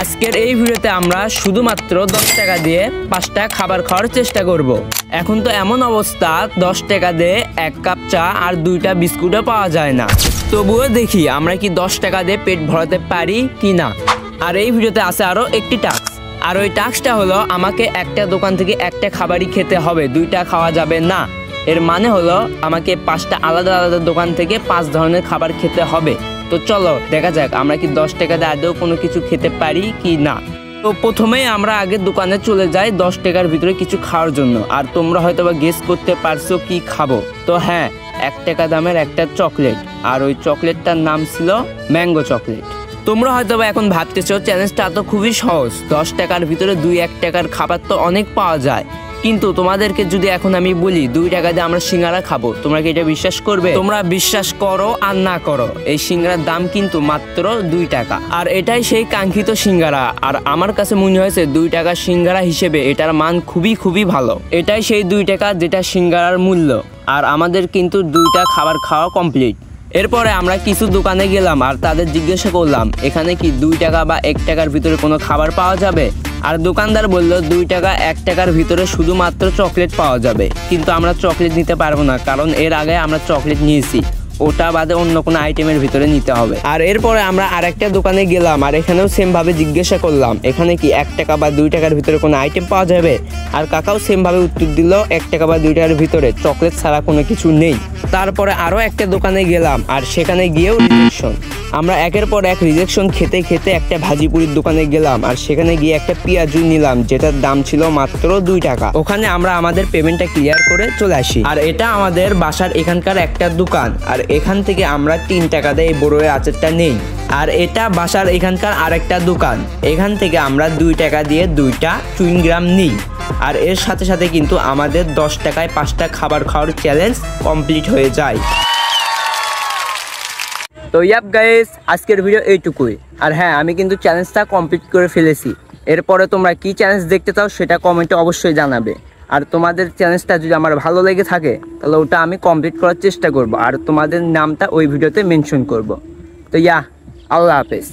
আজকের এই ভিডিওতে আমরা শুধুমাত্র 10 টাকা দিয়ে 5টা খাবার খাওয়ার চেষ্টা করব। এখন তো এমন অবস্থা 10 টাকা দিয়ে 1 কাপ চা আর 2টা বিস্কুটও পাওয়া যায় না। তবুও দেখি আমরা কি 10 টাকা দিয়ে পেট ভরাতে পারি কি না। আর এই ভিডিওতে আছে আরও একটি টাস্ক, আর ওই টাস্কটা হলো আমাকে একটা দোকান থেকে একটা খাবারই খেতে হবে, 2টা খাওয়া যাবে না। এর মানে হলো আমাকে 5টা আলাদা আলাদা দোকান থেকে 5 ধরনের খাবার খেতে হবে। তো চলো দেখা যাক আমরা কি 10 টাকা দিয়ে আদৌ কোনো কিছু খেতে পারি কি না। তো প্রথমেই আমরা আগে দোকানে চলে যাই 10 টাকার ভিতরে কিছু খাওয়ার জন্য। আর তোমরা হয়তো বা গেস করতে পারছো কি খাবো। তো হ্যাঁ, 1 টাকা দামের একটা চকলেট, আর ওই চকলেটটার নাম ছিল ম্যাঙ্গো চকলেট। তোমরা হয়তো বা এখন ভাবতেছো চ্যালেঞ্জটা তো খুবই সহজ, 10 টাকার ভিতরে 2-1 টাকার খাবার তো অনেক পাওয়া যায়। কিন্তু তোমাদেরকে যদি এখন আমি বলি 2 টাকা দিয়ে আমরা সিঙ্গারা খাবো, তোমরা কি এটা বিশ্বাস করবে? তোমরা বিশ্বাস করো আর না করো, এই সিঙ্গারার দাম কিন্তু মাত্র 2 টাকা। আর এটাই সেই কাঙ্ক্ষিত সিঙ্গারা। আর আমার কাছে মনে হয়েছে 2 টাকা সিঙ্গারা হিসেবে এটার মান খুবই ভালো। এটাই সেই 2 টাকা যেটা সিঙ্গারার মূল্য। আর আমাদের কিন্তু 2টা খাবার খাওয়া কমপ্লিট। এরপরে আমরা কিছু দোকানে গেলাম আর তাদের জিজ্ঞাসা করলাম এখানে কি 2 টাকা বা 1 টাকার ভিতরে কোনো খাবার পাওয়া যাবে। আর দোকানদার বলল 2 টাকা 1 টাকার ভিতরে শুধুমাত্র চকলেট পাওয়া যাবে। কিন্তু আমরা চকলেট নিতে পারবো না, কারণ এর আগে আমরা চকলেট নিয়েছি, ওটা বাদে অন্য কোনো আইটেমের ভিতরে নিতে হবে। আর এরপরে আমরা আরেকটা দোকানে গেলাম আর এখানেও সেমভাবে জিজ্ঞাসা করলাম এখানে কি 1 টাকা বা 2 টাকার ভিতরে কোনো আইটেম পাওয়া যাবে। আর কাকাও সেমভাবে উত্তর দিল 1 টাকা বা 2 টাকার ভিতরে চকলেট ছাড়া কোনো কিছু নেই। তারপরে আরও একটা দোকানে গেলাম আর সেখানে গিয়েও রিজেকশন। আমরা একের পর এক রিজেকশন খেতে খেতে একটা ভাজিপুরির দোকানে গেলাম আর সেখানে গিয়ে একটা পেঁয়াজু নিলাম যেটার দাম ছিল মাত্র 2 টাকা। ওখানে আমরা আমাদের পেমেন্টটা ক্লিয়ার করে চলে আসি। আর এটা আমাদের বাসার এখানকার একটা দোকান, আর এখান থেকে আমরা 3 টাকা দিয়ে এই বড়ের আচারটা নেই। আর এটা বাসার এখানকার আরেকটা দোকান, এখান থেকে আমরা 2 টাকা দিয়ে 2টা চুইংগাম নিই। আর এর সাথে সাথে কিন্তু আমাদের 10 টাকায় 5টা খাবার খাওয়ার চ্যালেঞ্জ কমপ্লিট হয়ে যায়। তো ইয়াপ গাইস, আজকের ভিডিও এইটুকুই। আর হ্যাঁ, আমি কিন্তু চ্যালেঞ্জটা কমপ্লিট করে ফেলেছি। এরপরে তোমরা কি চ্যালেঞ্জ দেখতে চাও সেটা কমেন্টে অবশ্যই জানাবে। আর তোমাদের চ্যালেঞ্জটা যদি আমার ভালো লেগে থাকে তাহলে ওটা আমি কমপ্লিট করার চেষ্টা করব, আর তোমাদের নামটা ওই ভিডিওতে মেনশন করব। তো আল্লাহ হাফেজ।